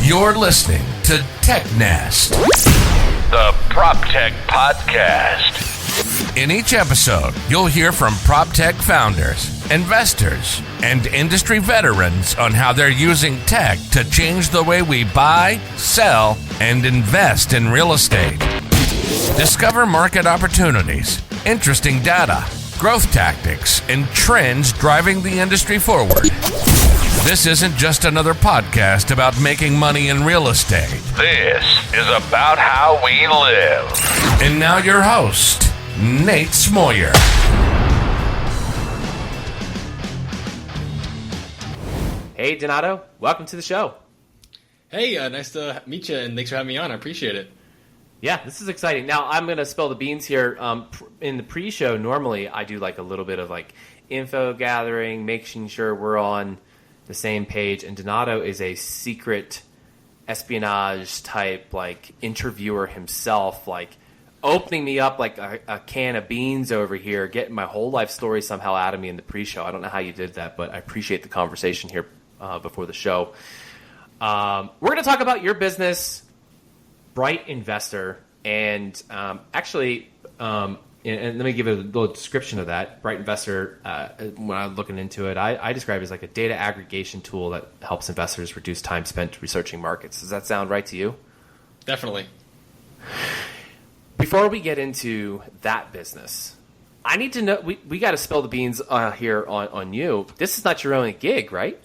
You're listening to TechNest, the Proptech podcast. In each episode, you'll hear from Proptech founders, investors, and industry veterans on how they're using tech to change the way we buy, sell, and invest in real estate. Discover market opportunities, interesting data, growth tactics, and trends driving the industry forward. This isn't just another podcast about making money in real estate. This is about how we live. And now your host, Nate Smoyer. Hey, Donato. Welcome to the show. Hey, nice to meet you, and thanks for having me on. I appreciate it. Yeah, this is exciting. Now, I'm going to spill the beans here. In the pre-show, normally I do like a little bit of like info gathering, making sure we're on the same page, and Donato is a secret espionage type, like interviewer himself, like opening me up like a can of beans over here, getting my whole life story somehow out of me in the pre-show. I don't know how you did that, but I appreciate the conversation here before the show. We're going to talk about your business, BrightInvestor, and actually, and let me give a little description of that. BrightInvestor, when I was looking into it, I describe it as like a data aggregation tool that helps investors reduce time spent researching markets. Does that sound right to you? Definitely. Before we get into that business, I need to know, we got to spill the beans here on you. This is not your only gig, right?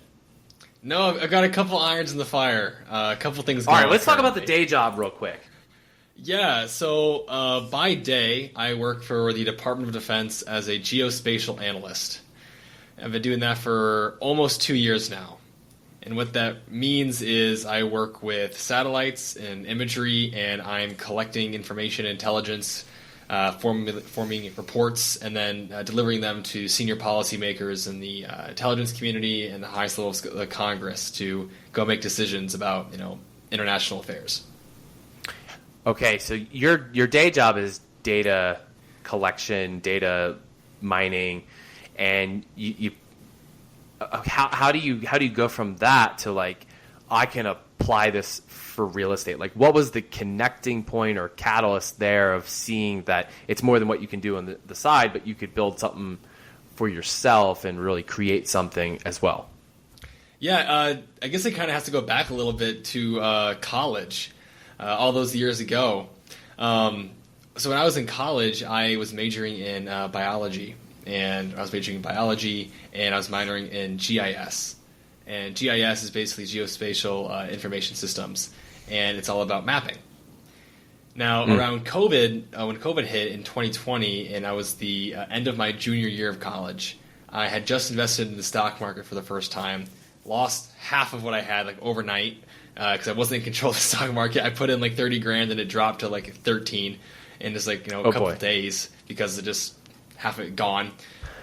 No, I've got a couple irons in the fire. A couple things going on. All right, let's talk about the day job real quick. Yeah, so by day, I work for the Department of Defense as a geospatial analyst. I've been doing that for almost 2 years now. And what that means is I work with satellites and imagery, and I'm collecting information and intelligence, forming reports, and then delivering them to senior policymakers in the intelligence community and the highest levels of the Congress to go make decisions about, international affairs. Okay, so your day job is data collection, data mining, and you how do you go from that to like I can apply this for real estate? Like, what was the connecting point or catalyst there of seeing that it's more than what you can do on the side, but you could build something for yourself and really create something as well? Yeah, I guess it kind of has to go back a little bit to college. All those years ago. So when I was in college, I was majoring in biology, and I was majoring in biology, and I was minoring in GIS. And GIS is basically geospatial information systems, and it's all about mapping. Now, around COVID, when COVID hit in 2020, and I was the end of my junior year of college, I had just invested in the stock market for the first time, lost half of what I had like overnight, because I wasn't in control of the stock market. I put in like 30 grand and it dropped to like 13 in just like, a couple of days because it just half of it gone.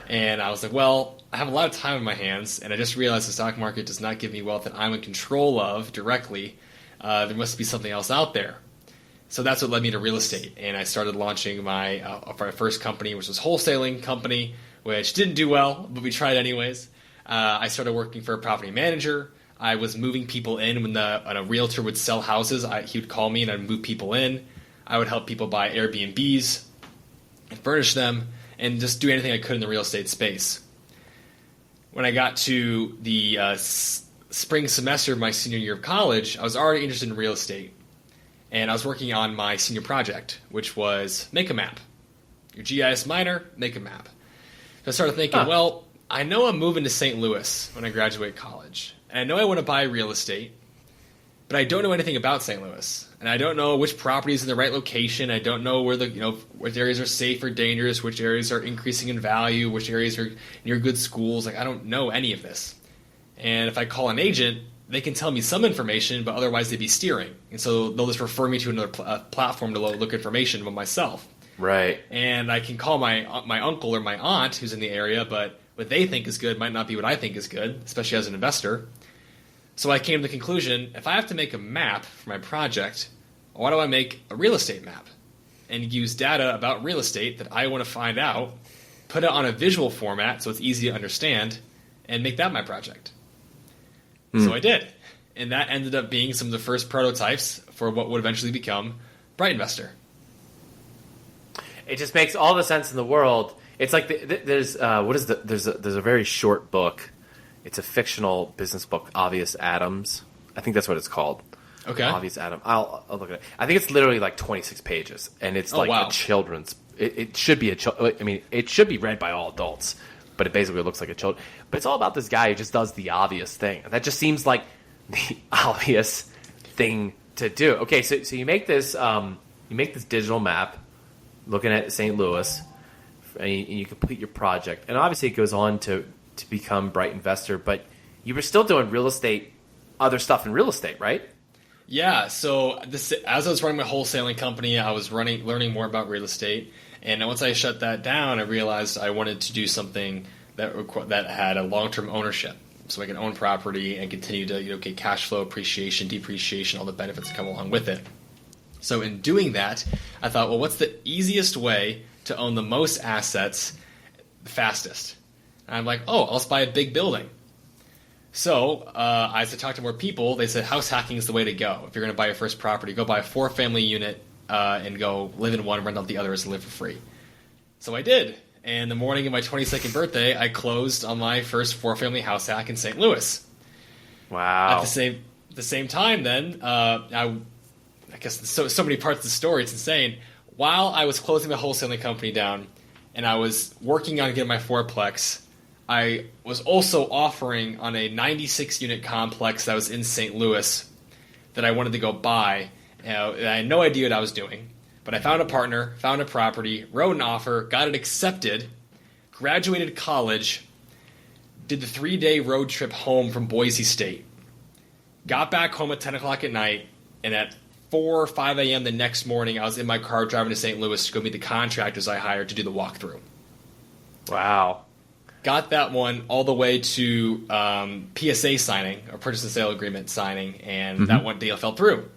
And I was like, well, I have a lot of time on my hands, and I just realized the stock market does not give me wealth that I'm in control of directly. There must be something else out there. So that's what led me to real estate. And I started launching my first company, which was wholesaling company, which didn't do well, but we tried anyways. I started working for a property manager. I was moving people in when a realtor would sell houses. He would call me and I'd move people in. I would help people buy Airbnbs and furnish them and just do anything I could in the real estate space. When I got to the spring semester of my senior year of college, I was already interested in real estate. And I was working on my senior project, which was make a map. Your GIS minor, make a map. So I started thinking, well, I know I'm moving to St. Louis when I graduate college. And I know I want to buy real estate, but I don't know anything about St. Louis. And I don't know which property is in the right location. I don't know where which areas are safe or dangerous, which areas are increasing in value, which areas are near good schools. Like, I don't know any of this. And if I call an agent, they can tell me some information, but otherwise they'd be steering. And so they'll just refer me to another platform to look information about myself. Right. And I can call my uncle or my aunt who's in the area, but what they think is good might not be what I think is good, especially as an investor. So I came to the conclusion, if I have to make a map for my project, why do I make a real estate map? And use data about real estate that I want to find out, put it on a visual format so it's easy to understand, and make that my project. So I did. And that ended up being some of the first prototypes for what would eventually become BrightInvestor. It just makes all the sense in the world. It's like there's a very short book. It's a fictional business book, Obvious Atoms. I think that's what it's called. Okay. Obvious Atom. I'll look at it. I think it's literally like 26 pages, and it's like a children's. It should be it should be read by all adults, but it basically looks like a child. But it's all about this guy who just does the obvious thing. That just seems like the obvious thing to do. Okay, so you make this digital map, looking at St. Louis, and you complete your project, and obviously it goes on to become BrightInvestor. But you were still doing real estate, other stuff in real estate, right? Yeah. So as I was running my wholesaling company, I was learning more about real estate, and once I shut that down, I realized I wanted to do something that had a long-term ownership, so I can own property and continue to get cash flow, appreciation, depreciation, all the benefits that come along with it. So in doing that, I thought, well, what's the easiest way to own the most assets the fastest? And I'm like, I'll just buy a big building. So as I talked to more people, they said house hacking is the way to go. If you're going to buy your first property, go buy a 4-family unit and go live in one, rent out the others, and live for free. So I did. And the morning of my 22nd birthday, I closed on my first 4-family house hack in St. Louis. Wow. At the same time, then, I guess so many parts of the story, it's insane. While I was closing my wholesaling company down and I was working on getting my fourplex, I was also offering on a 96-unit complex that was in St. Louis that I wanted to go buy. I had no idea what I was doing, but I found a partner, found a property, wrote an offer, got it accepted, graduated college, did the 3-day road trip home from Boise State, got back home at 10 o'clock at night, and at 4 or 5 a.m. the next morning, I was in my car driving to St. Louis to go meet the contractors I hired to do the walkthrough. Wow. Got that one all the way to PSA signing, or purchase and sale agreement signing, and that one deal fell through.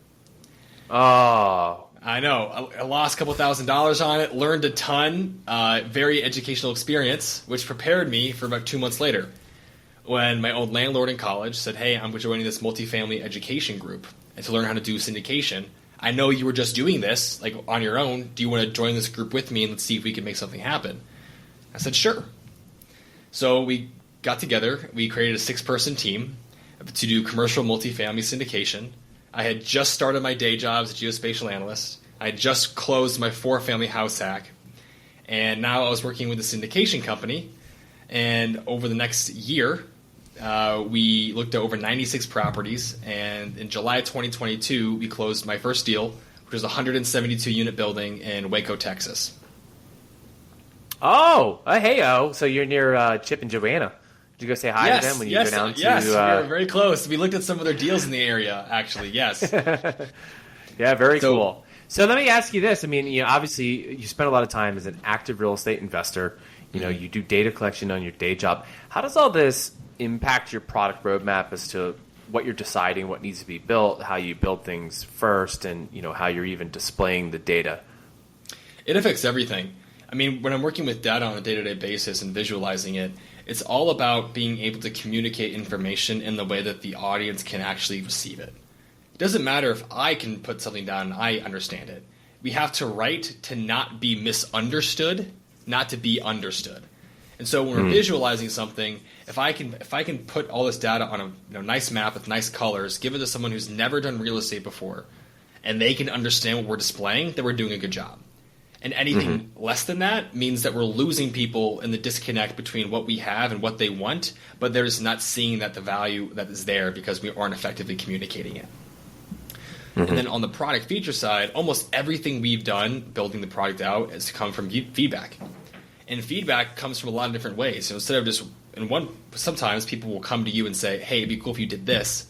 Oh. I know. I lost a couple $1,000s on it, learned a ton, very educational experience, which prepared me for about 2 months later when my old landlord in college said, hey, I'm joining this multifamily education group and to learn how to do syndication. I know you were just doing this like on your own. Do you want to join this group with me and let's see if we can make something happen? I said, sure. So we got together. We created a 6-person team to do commercial multifamily syndication. I had just started my day job as a geospatial analyst. I had just closed my 4-family house hack. And now I was working with a syndication company. And over the next year, we looked at over 96 properties. And in July 2022, we closed my first deal, which was a 172-unit building in Waco, Texas. Oh, hey-o. So you're near Chip and Joanna. Did you go say hi to them when you go down to... Yes, we were very close. We looked at some of their deals in the area, actually, yes. Yeah, very cool. So let me ask you this. I mean, obviously, you spend a lot of time as an active real estate investor. You do data collection on your day job. How does all this impact your product roadmap as to what you're deciding, what needs to be built, how you build things first, and how you're even displaying the data? It affects everything. I mean, when I'm working with data on a day-to-day basis and visualizing it, it's all about being able to communicate information in the way that the audience can actually receive it. It doesn't matter if I can put something down and I understand it. We have to write to not be misunderstood, not to be understood. And so when we're visualizing something, if I can put all this data on a nice map with nice colors, give it to someone who's never done real estate before, and they can understand what we're displaying, then we're doing a good job. And anything less than that means that we're losing people in the disconnect between what we have and what they want, but they're just not seeing that the value that is there because we aren't effectively communicating it. And then on the product feature side, almost everything we've done building the product out has come from feedback. And feedback comes from a lot of different ways. So instead of just sometimes people will come to you and say, hey, it'd be cool if you did this.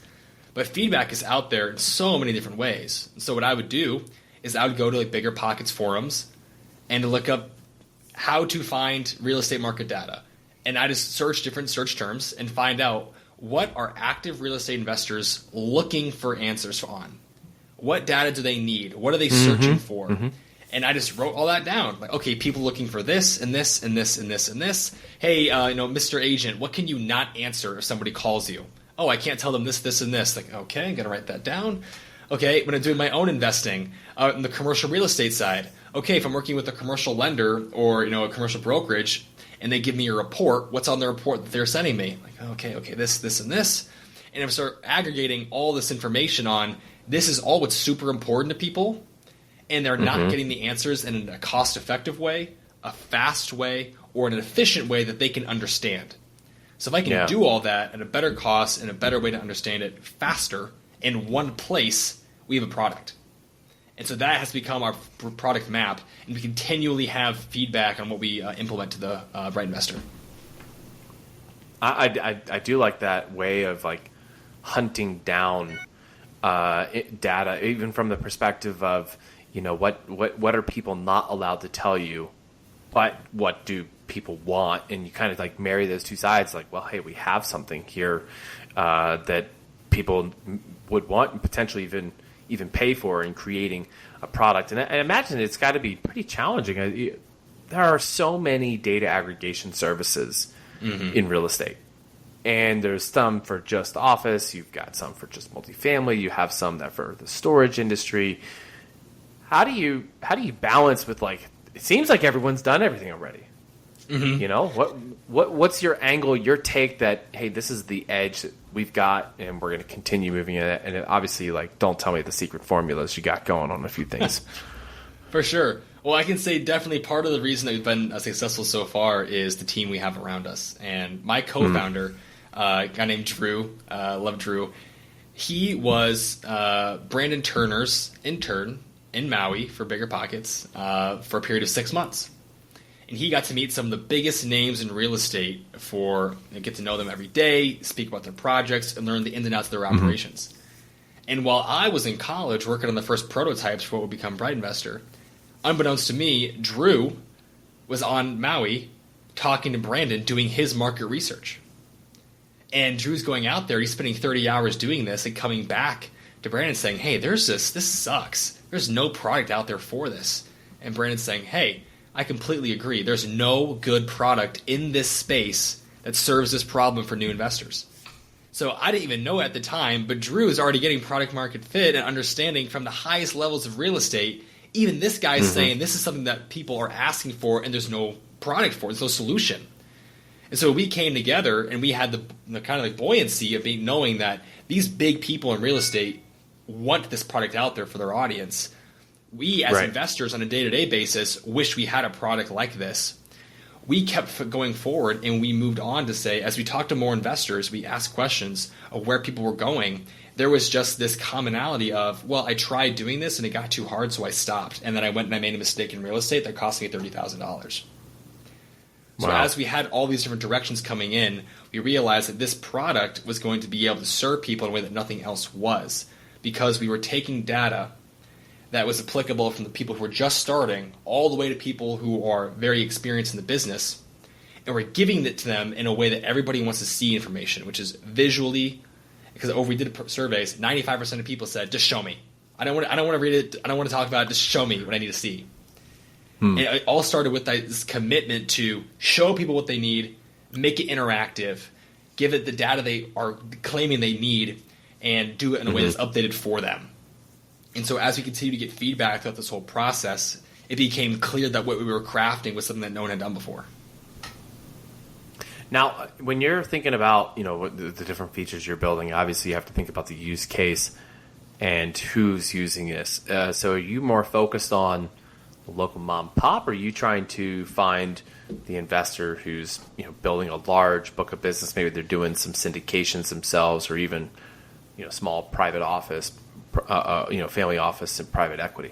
But feedback is out there in so many different ways. And so what I would do is I would go to like Bigger Pockets forums and to look up how to find real estate market data. And I just search different search terms and find out what are active real estate investors looking for answers on. What data do they need? What are they searching for? And I just wrote all that down. Like, okay, people looking for this and this and this and this and this. Hey, Mr. Agent, what can you not answer if somebody calls you? Oh, I can't tell them this, this, and this. Like, okay, I'm going to write that down. Okay, when I'm doing my own investing on the commercial real estate side, okay, if I'm working with a commercial lender or a commercial brokerage, and they give me a report, what's on the report that they're sending me? Like, okay, this, and this. And I start aggregating all this information on this is all what's super important to people, and they're not getting the answers in a cost-effective way, a fast way, or an efficient way that they can understand. So if I can do all that at a better cost and a better way to understand it faster in one place, we have a product. And so that has become our product map, and we continually have feedback on what we implement to the BrightInvestor. I do like that way of like hunting down data, even from the perspective of what are people not allowed to tell you, but what do people want, and you kind of like marry those two sides. Like, well, hey, we have something here that people would want and potentially even pay for in creating a product. And I imagine it's got to be pretty challenging. There are so many data aggregation services in real estate. And there's some for just office. You've got some for just multifamily. You have some that for the storage industry. How do you balance with, like, it seems like everyone's done everything already. What's your angle, your take that, hey, this is the edge that we've got, and we're going to continue moving in it. And obviously, like, don't tell me the secret formulas you got going on a few things. For sure. Well, I can say definitely part of the reason that we've been successful so far is the team we have around us. And my co-founder, a guy named Drew, love Drew, he was Brandon Turner's intern in Maui for Bigger Pockets for a period of 6 months. And he got to meet some of the biggest names in real estate get to know them every day, speak about their projects, and learn the ins and outs of their operations. And while I was in college working on the first prototypes for what would become BrightInvestor, unbeknownst to me, Drew was on Maui talking to Brandon doing his market research. And Drew's going out there, he's spending 30 hours doing this and coming back to Brandon saying, hey, this sucks. There's no product out there for this. And Brandon's saying, hey, I completely agree. There's no good product in this space that serves this problem for new investors. So I didn't even know at the time, but Drew is already getting product market fit and understanding from the highest levels of real estate. Even this guy's saying this is something that people are asking for and there's no product for it. There's no solution. And so we came together and we had the kind of like buoyancy of knowing that these big people in real estate want this product out there for their audience. We as investors on a day-to-day basis wish we had a product like this. We kept going forward and we moved on to say, as we talked to more investors, we asked questions of where people were going. There was just this commonality of, well, I tried doing this and it got too hard, so I stopped. And then I went and I made a mistake in real estate that cost me $30,000. So as we had all these different directions coming in, we realized that this product was going to be able to serve people in a way that nothing else was, because we were taking data that was applicable from the people who were just starting all the way to people who are very experienced in the business, and we're giving it to them in a way that everybody wants to see information, which is visually. Because we did surveys, 95% of people said, "Just show me. I don't want to read it. I don't want to talk about it. Just show me what I need to see." And it all started with this commitment to show people what they need, make it interactive, give it the data they are claiming they need, and do it in a way that's updated for them. And so as we continue to get feedback throughout this whole process, it became clear that what we were crafting was something that no one had done before. Now, when you're thinking about the different features you're building, obviously you have to think about the use case and who's using this. So are you more focused on the local mom and pop, or are you trying to find the investor who's building a large book of business? Maybe they're doing some syndications themselves, or even small private office, family office and private equity.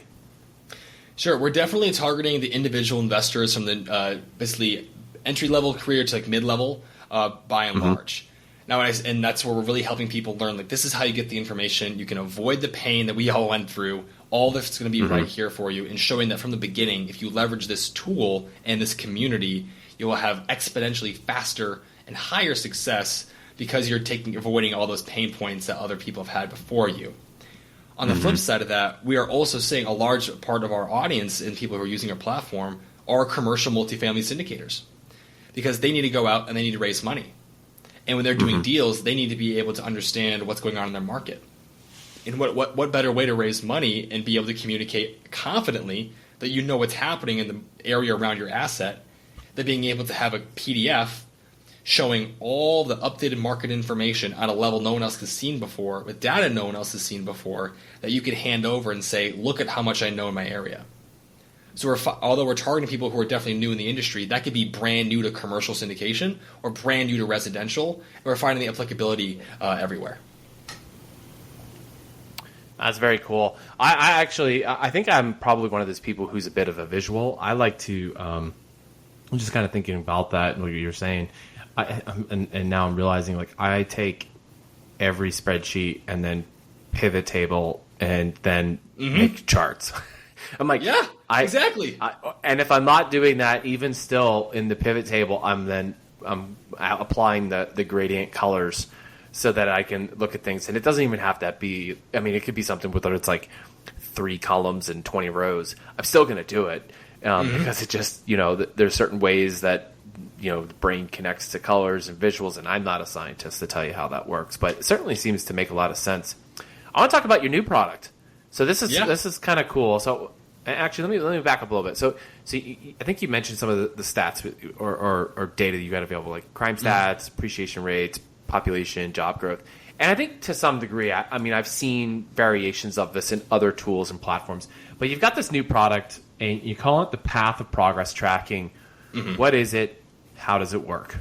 Sure, we're definitely targeting the individual investors from the basically entry-level career to like mid-level by and large. Now, and that's where we're really helping people learn, like, this is how you get the information. You can avoid the pain that we all went through. All this is going to be right here for you, and showing that from the beginning, if you leverage this tool and this community, you will have exponentially faster and higher success because you're avoiding all those pain points that other people have had before you. On the flip side of that, we are also seeing a large part of our audience and people who are using our platform are commercial multifamily syndicators, because they need to go out and they need to raise money. And when they're doing deals, they need to be able to understand what's going on in their market. And what better way to raise money and be able to communicate confidently that you know what's happening in the area around your asset than being able to have a PDF showing all the updated market information at a level no one else has seen before, with data no one else has seen before, that you could hand over and say, look at how much I know in my area. So although we're targeting people who are definitely new in the industry, that could be brand new to commercial syndication or brand new to residential, and we're finding the applicability everywhere. That's very cool. I think I'm probably one of those people who's a bit of a visual. I like to, I'm just kind of thinking about that and what you're saying. And now I'm realizing, like, I take every spreadsheet and then pivot table and then make charts. I'm like, yeah, exactly. And if I'm not doing that, even still in the pivot table, I'm applying the gradient colors so that I can look at things. And it doesn't even have to be, I mean, it could be something whether it's like 3 columns and 20 rows. I'm still going to do it because it just, there's certain ways that, the brain connects to colors and visuals, and I'm not a scientist to tell you how that works, but it certainly seems to make a lot of sense. I want to talk about your new product. So this is kind of cool. So actually, let me back up a little bit. So I think you mentioned some of the stats or data that you got available, like crime stats, appreciation rates, population, job growth. And I think to some degree, I've seen variations of this in other tools and platforms. But you've got this new product, and you call it the Path of Progress Tracking. What is it? How does it work?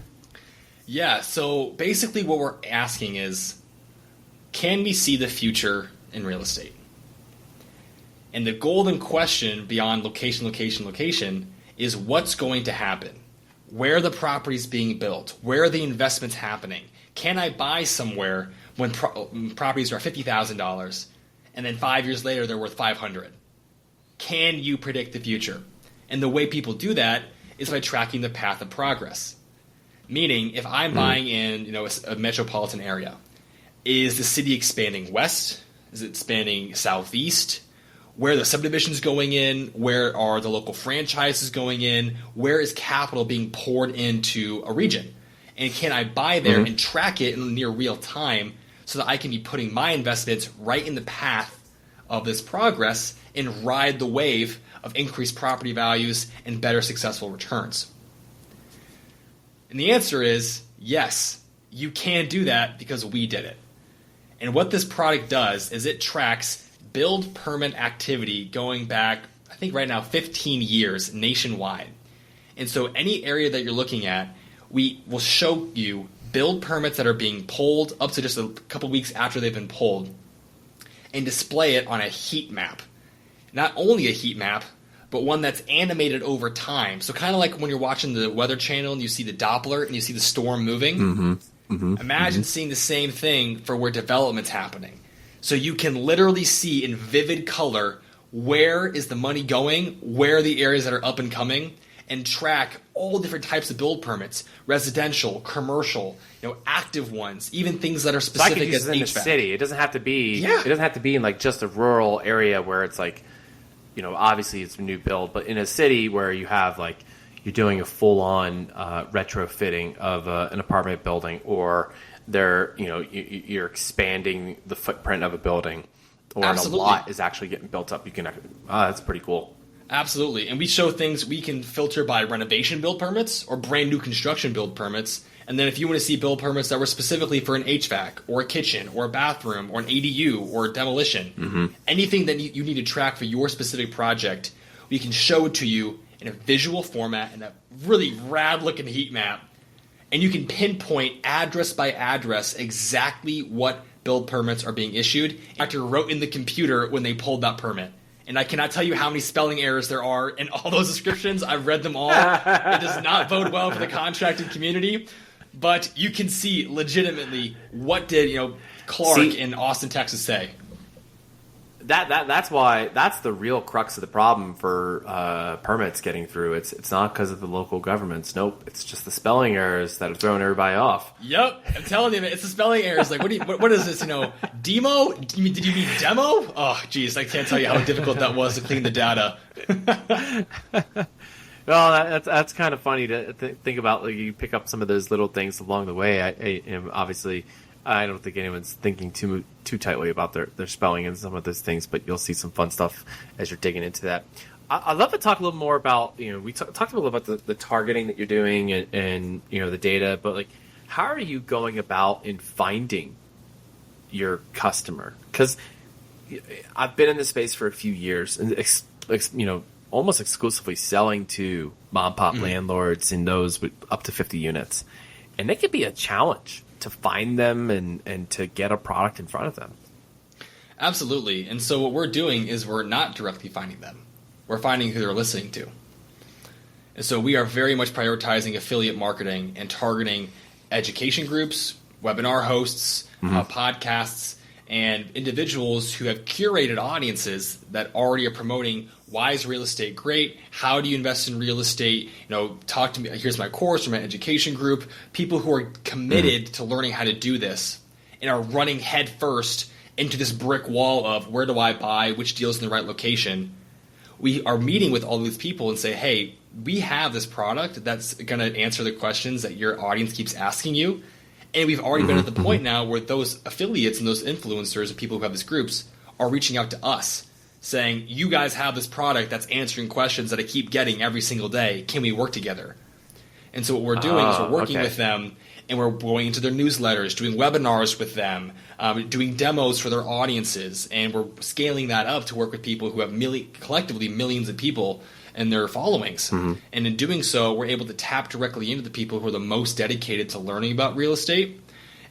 Yeah, so basically what we're asking is, can we see the future in real estate? And the golden question beyond location is what's going to happen? Where are the properties being built? Where are the investments happening? Can I buy somewhere when properties are $50,000 and then 5 years later they're worth $500,000? Can you predict the future? And the way people do that is by tracking the path of progress. Meaning, if I'm buying in a metropolitan area, is the city expanding west? Is it expanding southeast? Where are the subdivisions going in? Where are the local franchises going in? Where is capital being poured into a region? And can I buy there and track it in near real time so that I can be putting my investments right in the path of this progress and ride the wave of increased property values and better successful returns? And the answer is yes, you can do that because we did it. And what this product does is it tracks build permit activity going back, I think right now, 15 years nationwide. And so any area that you're looking at, we will show you build permits that are being pulled up to just a couple weeks after they've been pulled and display it on a heat map. Not only a heat map, but one that's animated over time. So kind of like when you're watching the Weather Channel and you see the Doppler and you see the storm moving. Imagine seeing the same thing for where development's happening. So you can literally see in vivid color where is the money going, where are the areas that are up and coming, and track all different types of build permits, residential, commercial, active ones, even things that are specific as HVAC. In the city. It doesn't have to be. Yeah. It doesn't have to be in like just a rural area where it's like, obviously it's a new build, but in a city where you have like you're doing a full-on retrofitting of an apartment building, or you're expanding the footprint of a building, or a lot is actually getting built up. You can that's pretty cool. Absolutely. And we show things we can filter by renovation build permits or brand new construction build permits. And then if you want to see build permits that were specifically for an HVAC or a kitchen or a bathroom or an ADU or demolition, anything that you need to track for your specific project, we can show it to you in a visual format in a really rad looking heat map. And you can pinpoint address by address exactly what build permits are being issued. The contractor wrote in the computer when they pulled that permit. And I cannot tell you how many spelling errors there are in all those descriptions. I've read them all. It does not bode well for the contracting community. But you can see legitimately what did Clark in Austin, Texas say. That's why that's the real crux of the problem for permits getting through. It's not because of the local governments. Nope, it's just the spelling errors that have thrown everybody off. Yep, I'm telling you, man, it's the spelling errors. Like, what is this? Demo? Did you mean demo? Oh, geez, I can't tell you how difficult that was to clean the data. Well, that's kind of funny to think about. Like, you pick up some of those little things along the way. Obviously, I don't think anyone's thinking too tightly about their spelling and some of those things, but you'll see some fun stuff as you're digging into that. I'd love to talk a little more about, we talked a little about the targeting that you're doing and the data, but like, how are you going about in finding your customer? Because I've been in this space for a few years and almost exclusively selling to mom and pop landlords and those with up to 50 units. And it can be a challenge to find them and to get a product in front of them. Absolutely. And so what we're doing is we're not directly finding them. We're finding who they're listening to. And so we are very much prioritizing affiliate marketing and targeting education groups, webinar hosts, podcasts, and individuals who have curated audiences that already are promoting why is real estate great? How do you invest in real estate? Talk to me. Here's my course or my education group. People who are committed to learning how to do this and are running head first into this brick wall of where do I buy, which deal's in the right location. We are meeting with all these people and say, hey, we have this product that's going to answer the questions that your audience keeps asking you. And we've already been at the point now where those affiliates and those influencers and people who have these groups are reaching out to us saying, you guys have this product that's answering questions that I keep getting every single day. Can we work together? And so what we're doing is we're working with them, and we're going into their newsletters, doing webinars with them, doing demos for their audiences, and we're scaling that up to work with people who have collectively millions of people in their followings. And in doing so, we're able to tap directly into the people who are the most dedicated to learning about real estate.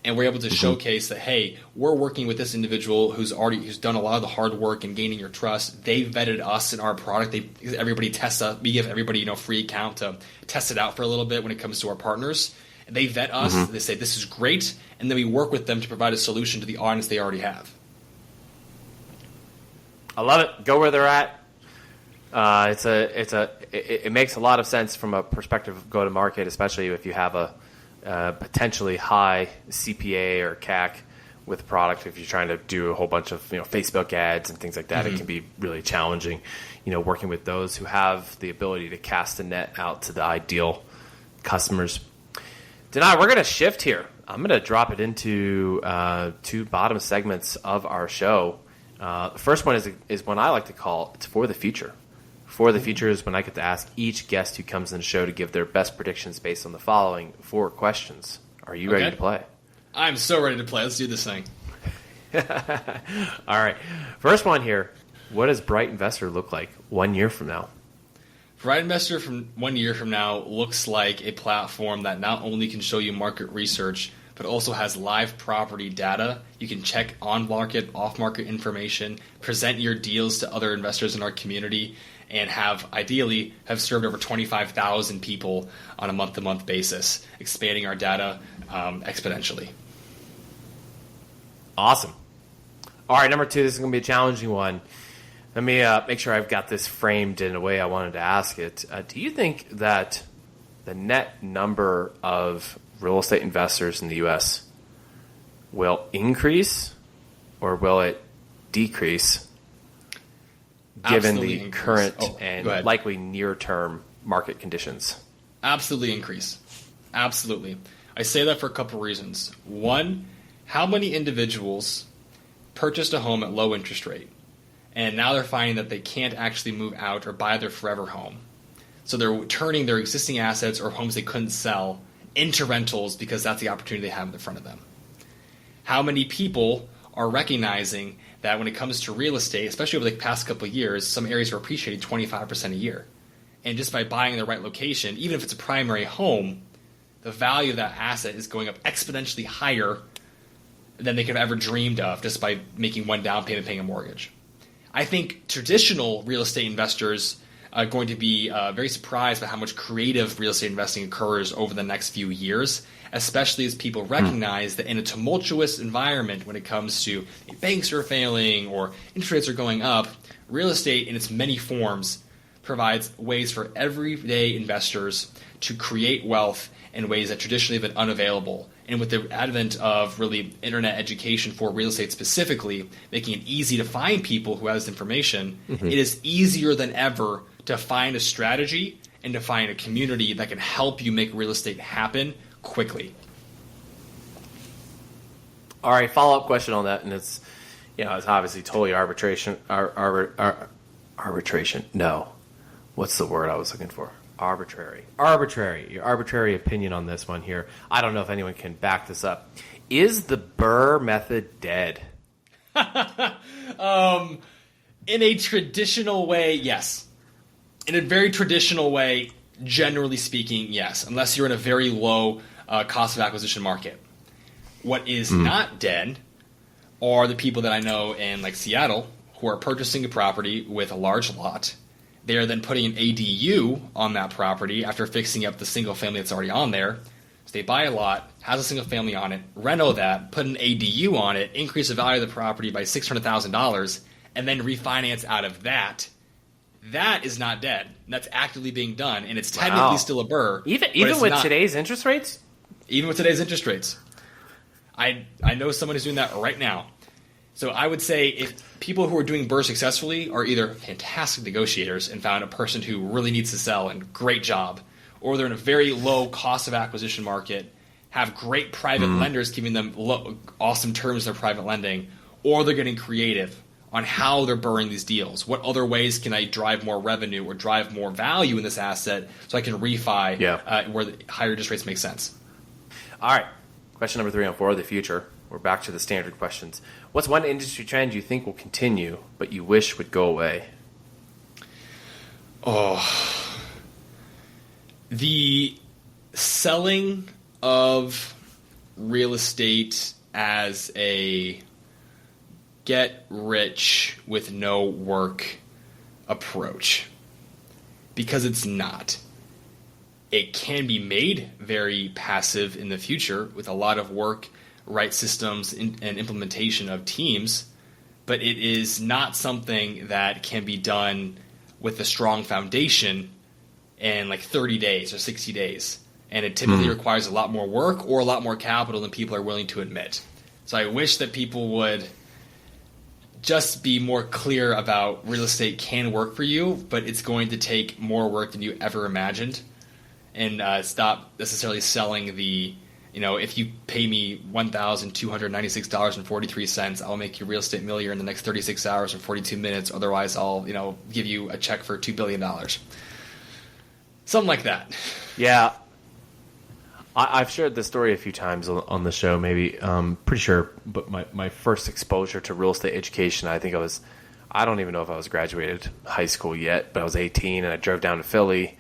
And we're able to showcase that, hey, we're working with this individual who's done a lot of the hard work in gaining your trust. They vetted us and our product. Everybody tests us. We give everybody free account to test it out for a little bit when it comes to our partners. And they vet us. They say this is great, and then we work with them to provide a solution to the audience they already have. I love it. Go where they're at. It makes a lot of sense from a perspective of go to market, especially if you have a potentially high CPA or CAC with a product. If you're trying to do a whole bunch of Facebook ads and things like that, it can be really challenging. Working with those who have the ability to cast a net out to the ideal customers. Denai, we're going to shift here. I'm going to drop it into two bottom segments of our show. The first one is one I like to call it's for the future. For the future is when I get to ask each guest who comes in the show to give their best predictions based on the following 4 questions. Are you ready to play? I'm so ready to play. Let's do this thing. All right. First one here. What does BrightInvestor look like 1 year from now? BrightInvestor from 1 year from now looks like a platform that not only can show you market research, but also has live property data. You can check on-market, off-market information, present your deals to other investors in our community, and ideally have served over 25,000 people on a month-to-month basis, expanding our data exponentially. Awesome. All right, number 2, this is going to be a challenging one. Let me make sure I've got this framed in a way I wanted to ask it. Do you think that the net number of real estate investors in the U.S. will increase or will it decrease given Absolutely the increase. current and likely near-term market conditions? Absolutely increase. Absolutely. I say that for a couple reasons. One, how many individuals purchased a home at low interest rate, and now they're finding that they can't actually move out or buy their forever home. So they're turning their existing assets or homes they couldn't sell into rentals because that's the opportunity they have in front of them. How many people are recognizing that when it comes to real estate, especially over the past couple of years, some areas are appreciating 25% a year. And just by buying in the right location, even if it's a primary home, the value of that asset is going up exponentially higher than they could have ever dreamed of just by making one down payment, paying a mortgage. I think traditional real estate investors are going to be very surprised by how much creative real estate investing occurs over the next few years, especially as people recognize that in a tumultuous environment when it comes to banks are failing or interest rates are going up, real estate in its many forms provides ways for everyday investors to create wealth in ways that traditionally have been unavailable. And with the advent of really internet education for real estate specifically, making it easy to find people who have this information, it is easier than ever to find a strategy and to find a community that can help you make real estate happen quickly. All right, follow-up question on that, and it's obviously totally arbitration. Arbitration. No, what's the word I was looking for? Arbitrary. Your arbitrary opinion on this one here. I don't know if anyone can back this up. Is the Burr method dead? In a traditional way, yes. In a very traditional way, generally speaking, yes, unless you're in a very low cost of acquisition market. What is not dead are the people that I know in like Seattle who are purchasing a property with a large lot. They are then putting an ADU on that property after fixing up the single family that's already on there. So they buy a lot, has a single family on it, reno that, put an ADU on it, increase the value of the property by $600,000, and then refinance out of that. That is not dead. That's actively being done, and it's technically still a Burr. Even with today's interest rates? Even with today's interest rates. I know someone who's doing that right now. So I would say if people who are doing Burr successfully are either fantastic negotiators and found a person who really needs to sell and great job, or they're in a very low cost of acquisition market, have great private lenders giving them awesome terms in their private lending, or they're getting creative on how they're burring these deals. What other ways can I drive more revenue or drive more value in this asset so I can refi where the higher interest rates make sense? All right. Question number 3 on For the Future. We're back to the standard questions. What's one industry trend you think will continue, but you wish would go away? The selling of real estate as a get rich with no work approach. Because it's not. It can be made very passive in the future with a lot of work, right systems, and implementation of teams, but it is not something that can be done with a strong foundation in like 30 days or 60 days. And it typically requires a lot more work or a lot more capital than people are willing to admit. So I wish that people would just be more clear about real estate can work for you, but it's going to take more work than you ever imagined. And stop necessarily selling the, if you pay me $1,296.43, I'll make you a real estate millionaire in the next 36 hours and 42 minutes. Otherwise, I'll, give you a check for $2 billion. Something like that. Yeah. I've shared this story a few times on the show, maybe. Pretty sure, but my first exposure to real estate education, I don't even know if I was graduated high school yet, but I was 18 and I drove down to Philly.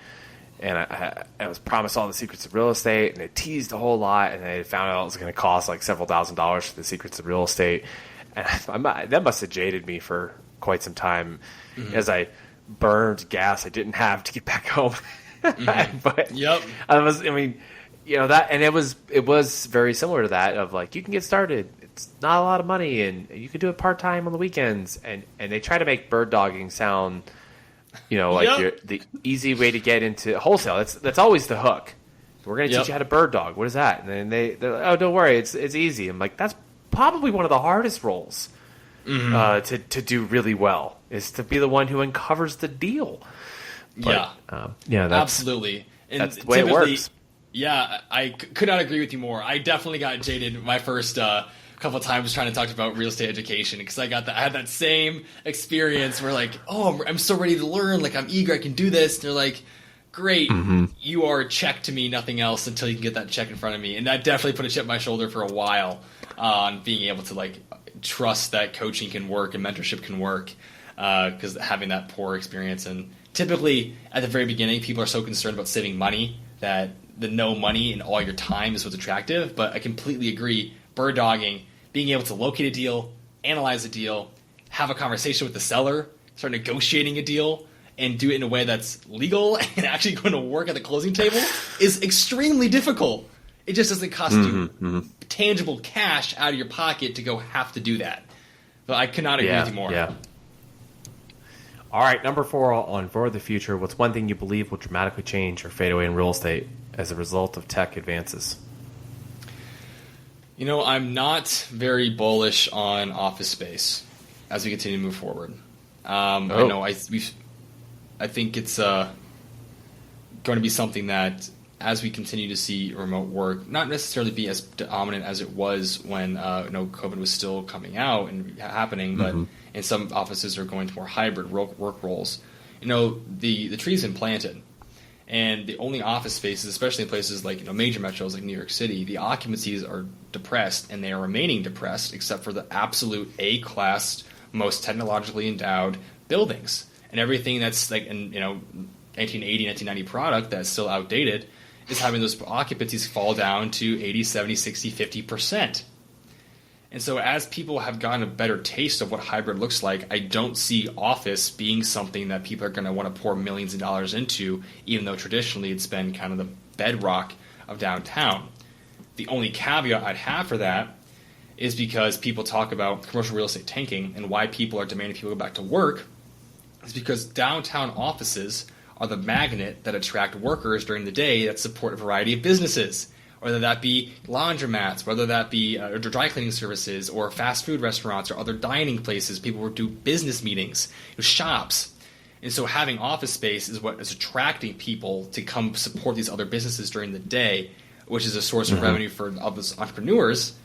And I was promised all the secrets of real estate, and it teased a whole lot, and I found out it was going to cost like several $1,000s for the secrets of real estate. And that must have jaded me for quite some time as I burned gas I didn't have to get back home. But it was very similar to that of like, you can get started. It's not a lot of money, and you can do it part-time on the weekends. And they try to make bird dogging sound the easy way to get into wholesale. That's always the hook. We're going to teach you how to bird dog. What is that? And then they're like, oh, don't worry, it's easy. I'm like, that's probably one of the hardest roles to do really well, is to be the one who uncovers the deal. But, absolutely. And that's the way it works. Yeah, I could not agree with you more. I definitely got jaded my first couple of times trying to talk about real estate education, because I had that same experience where like, oh, I'm so ready to learn, like I'm eager, I can do this. And they're like, great, you are a check to me, nothing else until you can get that check in front of me. And that definitely put a chip on my shoulder for a while on being able to like trust that coaching can work and mentorship can work, because having that poor experience. And typically at the very beginning, people are so concerned about saving money that the no money and all your time is what's attractive. But I completely agree. Bird dogging, being able to locate a deal, analyze a deal, have a conversation with the seller, start negotiating a deal, and do it in a way that's legal and actually going to work at the closing table is extremely difficult. It just doesn't cost you tangible cash out of your pocket to go have to do that. So I could not agree with you more. Yeah. All right, number 4 on For the Future. What's one thing you believe will dramatically change or fade away in real estate as a result of tech advances? I'm not very bullish on office space as we continue to move forward. I think it's going to be something that, as we continue to see remote work not necessarily be as dominant as it was when COVID was still coming out and happening, but in some offices are going to more hybrid work roles. The tree's been planted, and the only office spaces, especially in places like major metros like New York City, the occupancies are depressed, and they are remaining depressed except for the absolute A-class, most technologically endowed buildings, and everything that's like in 1980, 1990 product that's still outdated is having those occupancies fall down to 80, 70, 60, 50%. And so as people have gotten a better taste of what hybrid looks like, I don't see office being something that people are going to want to pour millions of dollars into, even though traditionally it's been kind of the bedrock of downtown. The only caveat I'd have for that is because people talk about commercial real estate tanking, and why people are demanding people go back to work is because downtown offices are the magnet that attract workers during the day that support a variety of businesses, whether that be laundromats, whether that be dry cleaning services, or fast food restaurants, or other dining places. People will do business meetings, shops. And so having office space is what is attracting people to come support these other businesses during the day, which is a source of revenue for those entrepreneurs,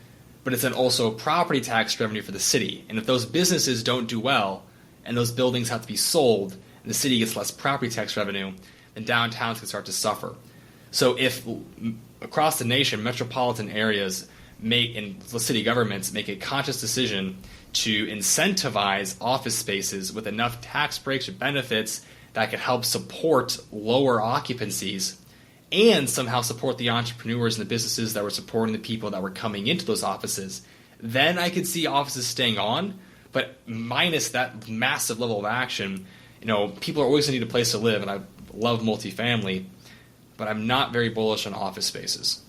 but it's then also property tax revenue for the city. And if those businesses don't do well, and those buildings have to be sold, and the city gets less property tax revenue, then downtowns can start to suffer. So if across the nation, metropolitan areas and the city governments make a conscious decision to incentivize office spaces with enough tax breaks or benefits that could help support lower occupancies and somehow support the entrepreneurs and the businesses that were supporting the people that were coming into those offices, then I could see offices staying on. But minus that massive level of action, people are always going to need a place to live, and I love multifamily, but I'm not very bullish on office spaces.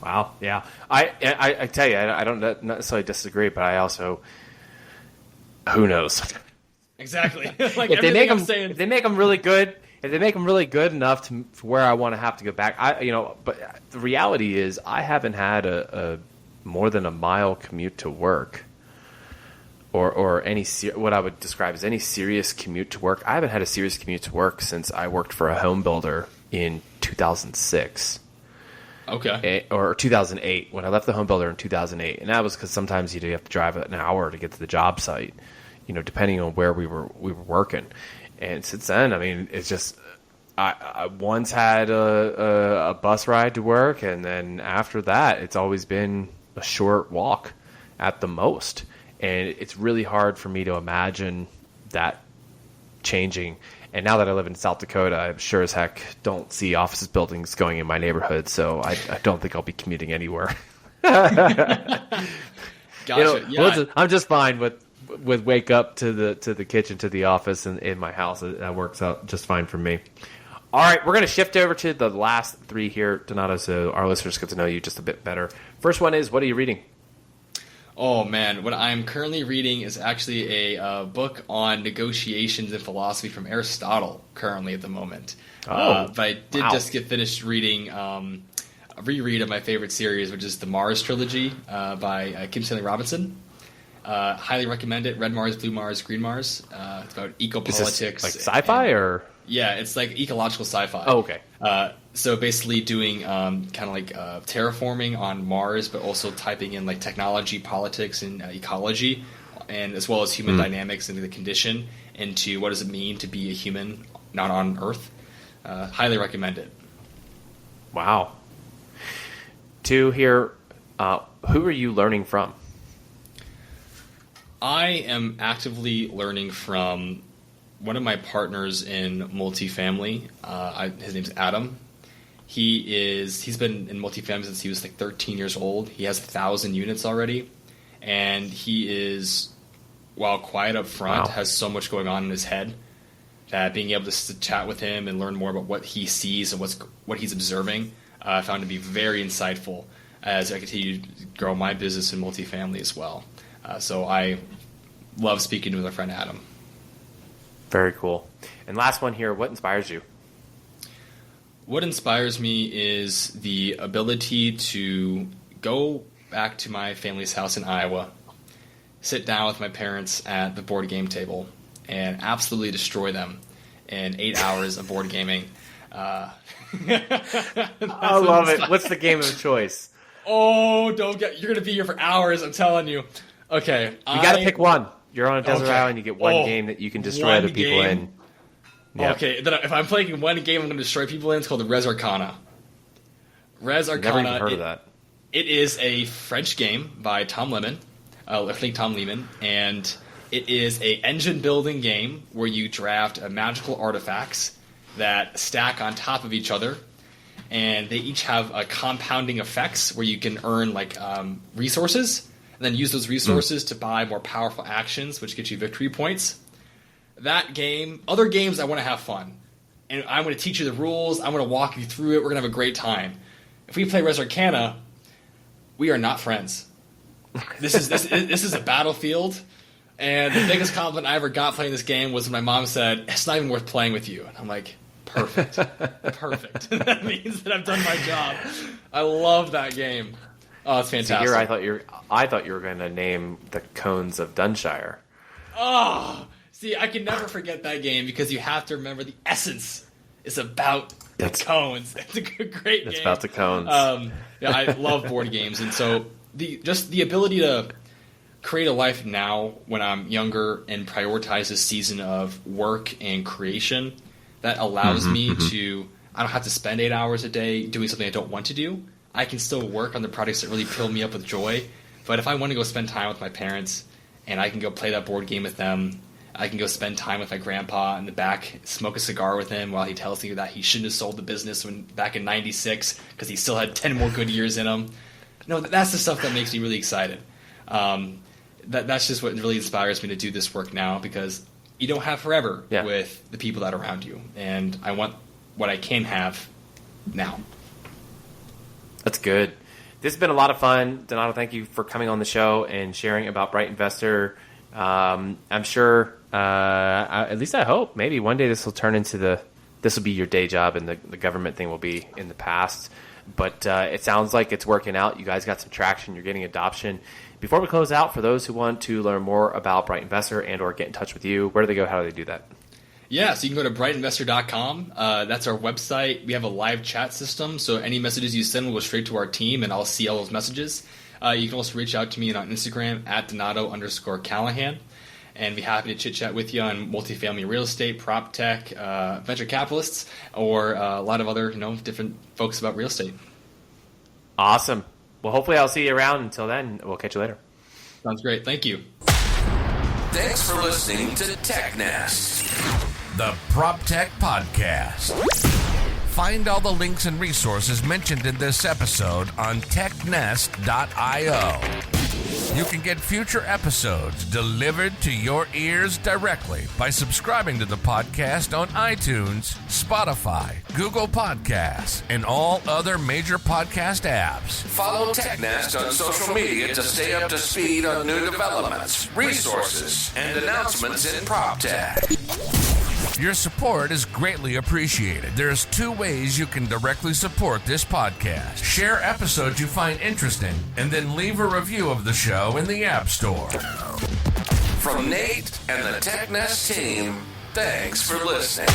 Wow, yeah. I tell you, I don't necessarily disagree, but I also, who knows? Exactly. If they make them really good, enough to where I want to have to go back, but the reality is I haven't had a more than a mile commute to work. Or any what I would describe as any serious commute to work. I haven't had a serious commute to work since I worked for a home builder in 2006. Okay. Or 2008, when I left the home builder in 2008. And that was because sometimes you have to drive an hour to get to the job site, depending on where we were working. And since then, I mean, it's just I once had a bus ride to work, and then after that, it's always been a short walk at the most. And it's really hard for me to imagine that changing. And now that I live in South Dakota, I sure as heck don't see office buildings going in my neighborhood. So I don't think I'll be commuting anywhere. Gotcha. I'm just fine with wake up to the kitchen, to the office, and in my house. That works out just fine for me. All right, we're going to shift over to the last three here, Donato, so our listeners get to know you just a bit better. First one is, what are you reading? Oh, man. What I'm currently reading is actually a book on negotiations and philosophy from Aristotle currently at the moment. But I did just get finished reading a reread of my favorite series, which is the Mars trilogy by Kim Stanley Robinson. Highly recommend it. Red Mars, Blue Mars, Green Mars. It's about ecopolitics. Like sci-fi or? Yeah, it's like ecological sci-fi. Oh, okay. So basically doing kind of like terraforming on Mars, but also typing in like technology, politics, and ecology, and as well as human dynamics and the condition into what does it mean to be a human not on Earth. Highly recommend it. Wow. Two here, who are you learning from? I am actively learning from one of my partners in multifamily. His name's Adam. He's been in multifamily since he was like 13 years old. He has 1,000 units already, and he is, while quiet up front, has so much going on in his head that being able to chat with him and learn more about what he sees and what he's observing, I found to be very insightful as I continue to grow my business in multifamily as well. So I love speaking with my friend Adam. Very cool. And last one here, what inspires you? What inspires me is the ability to go back to my family's house in Iowa, sit down with my parents at the board game table, and absolutely destroy them and 8 hours of board gaming. I love it. What's the game of choice? Oh, you're going to be here for hours, I'm telling you. Okay. You got to pick one. You're on a desert island, you get one game that you can destroy other people in. Yep. Okay, then if I'm playing one game I'm going to destroy people in, it's called the Res Arcana. Res Arcana. Never even heard of that. It is a French game by Tom Lehman, and it is a engine building game where you draft magical artifacts that stack on top of each other, and they each have compounding effects where you can earn resources, and then use those resources to buy more powerful actions, which get you victory points. That game, other games, I want to have fun, and I'm going to teach you the rules. I'm going to walk you through it. We're going to have a great time. If we play Res Arcana, we are not friends. This is a battlefield, and the biggest compliment I ever got playing this game was when my mom said, "It's not even worth playing with you." And I'm like, perfect. Perfect. That means that I've done my job. I love that game. Oh, it's fantastic. See, here I thought you were going to name the Cones of Dunshire. Oh, see, I can never forget that game because you have to remember the essence is about the cones. It's a great game. It's about the cones. I love board games, and so the ability to create a life now when I'm younger and prioritize this season of work and creation that allows me to. I don't have to spend 8 hours a day doing something I don't want to do. I can still work on the projects that really fill me up with joy. But if I want to go spend time with my parents and I can go play that board game with them, I can go spend time with my grandpa in the back, smoke a cigar with him while he tells me that he shouldn't have sold the business back in '96 because he still had 10 more good years in him. No, that's the stuff that makes me really excited. That's just what really inspires me to do this work now, because you don't have forever with the people that are around you. And I want what I can have now. That's good. This has been a lot of fun. Donato, thank you for coming on the show and sharing about BrightInvestor. I'm sure, at least I hope, maybe one day this will turn into this will be your day job and the government thing will be in the past. But it sounds like it's working out. You guys got some traction. You're getting adoption. Before we close out, for those who want to learn more about BrightInvestor and or get in touch with you, where do they go? How do they do that? Yeah, so you can go to BrightInvestor.com. That's our website. We have a live chat system, so any messages you send will go straight to our team, and I'll see all those messages. You can also reach out to me on Instagram at Donato_Callahan, and be happy to chit-chat with you on multifamily real estate, Proptech, venture capitalists, or a lot of other different folks about real estate. Awesome. Well, hopefully I'll see you around. Until then, we'll catch you later. Sounds great. Thank you. Thanks for listening to TechNest, the Proptech podcast. Find all the links and resources mentioned in this episode on technest.io. You can get future episodes delivered to your ears directly by subscribing to the podcast on iTunes, Spotify, Google Podcasts, and all other major podcast apps. Follow TechNest on social media to stay up to speed on new developments, resources, and announcements in PropTech. Your support is greatly appreciated. There's 2 ways you can directly support this podcast. Share episodes you find interesting, and then leave a review of the show in the App Store. From Nate and the TechNest team, thanks for listening.